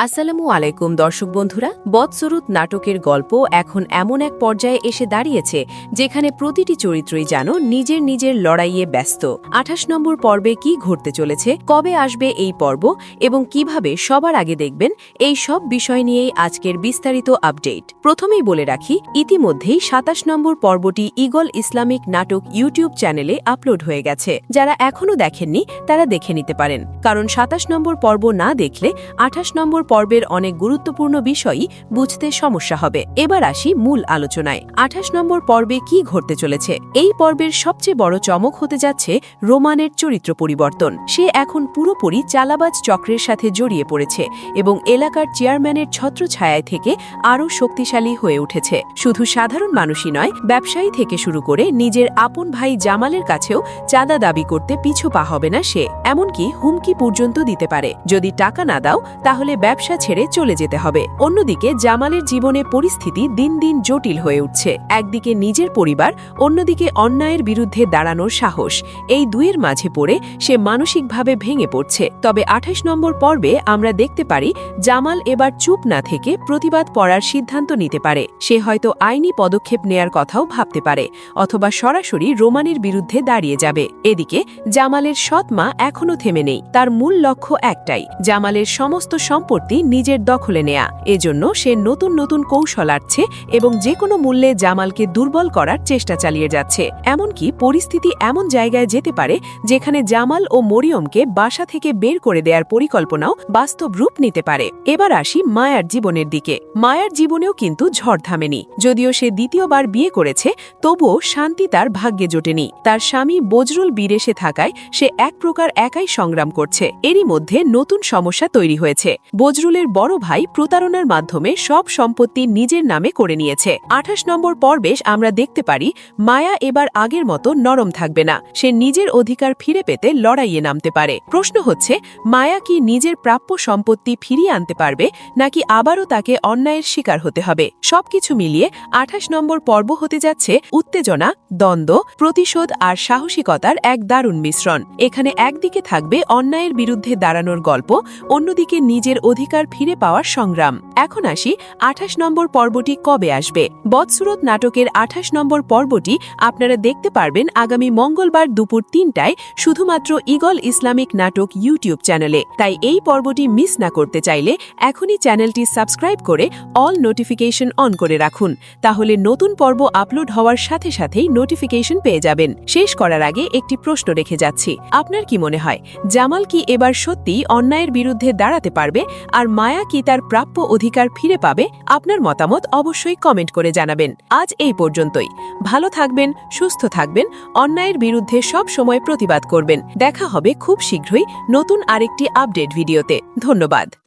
আসসালামু আলাইকুম দর্শক বন্ধুরা। বদসুরুত নাটকের গল্প এখন এমন এক পর্যায়ে এসে দাঁড়িয়েছে যেখানে প্রতিটি চরিত্রই যেন নিজের নিজের লড়াইয়ে ব্যস্ত। ২৮ নম্বর পর্বে কি ঘটতে চলেছে, কবে আসবে এই পর্ব এবং কিভাবে সবার আগে দেখবেন, এই সব বিষয় নিয়েই আজকের বিস্তারিত আপডেট। প্রথমেই বলে রাখি, ইতিমধ্যেই ২৭ নম্বর পর্বটি ঈগল ইসলামিক নাটক ইউটিউব চ্যানেলে আপলোড হয়ে গেছে। যারা এখনও দেখেননি তারা দেখে নিতে পারেন, কারণ ২৭ নম্বর পর্ব না দেখলে ২৮ নম্বর পর্বের অনেক গুরুত্বপূর্ণ বিষয়ই বুঝতে সমস্যা হবে। এবার আসি মূল আলোচনায়। ২৮ নম্বর পর্বে কি ঘটতে চলেছে? এই পর্বের সবচেয়ে বড় চমক হতে যাচ্ছে রোমানের চরিত্র পরিবর্তন। সে এখন পুরোপুরি চালাবাজ চক্রের সাথে জড়িয়ে পড়েছে এবং এলাকার চেয়ারম্যানের ছত্রছায়ায় থেকে আরও শক্তিশালী হয়ে উঠেছে। শুধু সাধারণ মানুষই নয়, ব্যবসায়ী থেকে শুরু করে নিজের আপন ভাই জামালের কাছেও চাঁদা দাবি করতে পিছু পা হবে না সে। এমনকি হুমকি পর্যন্ত দিতে পারে, যদি টাকা না দাও তাহলে ব্যবসা ছেড়ে চলে যেতে হবে। অন্যদিকে জামালের জীবনে পরিস্থিতি দিন দিন জটিল হয়ে উঠছে। একদিকে নিজের পরিবার, অন্যদিকে অন্যায়ের বিরুদ্ধে দাঁড়ানোর সাহস। এই দুইয়ের মাঝে পড়ে সে মানসিকভাবে ভেঙে পড়ছে। তবে ২৮ নম্বর পর্বে আমরা দেখতে পারি জামাল এবার চুপ না থেকে প্রতিবাদ করার সিদ্ধান্ত নিতে পারে। সে হয়তো আইনি পদক্ষেপ নেয়ার কথাও ভাবতে পারে, অথবা সরাসরি রোমানের বিরুদ্ধে দাঁড়িয়ে যাবে। এদিকে জামালের সৎ মা এখনও থেমে নেই। তার মূল লক্ষ্য একটাই, জামালের সমস্ত সম্পত্তি নিজের দখলে নেয়া। এজন্য সে নতুন নতুন কৌশল আঁটছে এবং যে কোনো মূল্যে জামালকে দুর্বল করার চেষ্টা চালিয়ে যাচ্ছে। এমনকি পরিস্থিতি এমন জায়গায় যেতে পারে যেখানে জামাল ও মরিয়মকে বাসা থেকে বের করে দেওয়ার পরিকল্পনাও বাস্তব রূপ নিতে পারে। এবার আসি মায়ার জীবনের দিকে। মায়ার জীবনেও কিন্তু ঝড় থামেনি। যদিও সে দ্বিতীয়বার বিয়ে করেছে, তবুও শান্তি তার ভাগ্যে জোটেনি। তার স্বামী বজরুল বিদেশে থাকায় সে এক প্রকার একাই সংগ্রাম করছে। এরই মধ্যে নতুন সমস্যা তৈরি হয়েছে। বজরুলের বড় ভাই প্রতারণার মাধ্যমে সব সম্পত্তি নিজের নামে করে নিয়েছে। ২৮ নম্বর পর্বে আমরা দেখতে পারি মায়া এবার আগের মতো নরম থাকবে না। সে নিজের অধিকার ফিরে পেতে লড়াইয়ে নামতে পারে। প্রশ্ন হচ্ছে, মায়া কি নিজের প্রাপ্য সম্পত্তি ফিরিয়ে আনতে পারবে, নাকি আবারও তাকে অন্যায়ের শিকার হতে হবে? সবকিছু মিলিয়ে ২৮ নম্বর পর্ব হতে যাচ্ছে উত্তেজনা, দ্বন্দ্ব, প্রতিশোধ আর সাহসিকতার এক দারুণ মিশ্রণ। এখানে একদিকে থাকবে অন্যায়ের বিরুদ্ধে দাঁড়ানোর গল্প, অন্যদিকে নিজের অধিকার ফিরে পাওয়ার সংগ্রাম। এখন আসি ২৮ নম্বর পর্বটি কবে আসবে। বদসুরত নাটকের ২৮ নম্বর পর্বটি আপনারা দেখতে পারবেন আগামী মঙ্গলবার দুপুর ৩টায় শুধুমাত্র ঈগল ইসলামিক নাটক ইউটিউব চ্যানেলে। তাই এই পর্বটি মিস না করতে চাইলে এখনই চ্যানেলটি সাবস্ক্রাইব করে অল নোটিফিকেশন অন করে রাখুন। তাহলে নতুন পর্ব আপলোড হওয়ার সাথে সাথেই নোটিফিকেশন পেয়ে যাবেন। শেষ করার আগে একটি প্রশ্ন রেখে যাচ্ছি, আপনার কি মনে হয় জামাল কি এবার সত্যিই অন্যায়ের বিরুদ্ধে দাঁড়াতে পারবে, আর মায়া কি তার প্রাপ্য অধিকার ফিরে পাবে? আপনার মতামত অবশ্যই কমেন্ট করে জানাবেন। আজ এই পর্যন্তই। ভালো থাকবেন, সুস্থ থাকবেন, অন্যায়ের বিরুদ্ধে সব সময় প্রতিবাদ করবেন। দেখা হবে খুব শীঘ্রই নতুন আরেকটি আপডেট ভিডিওতে। ধন্যবাদ।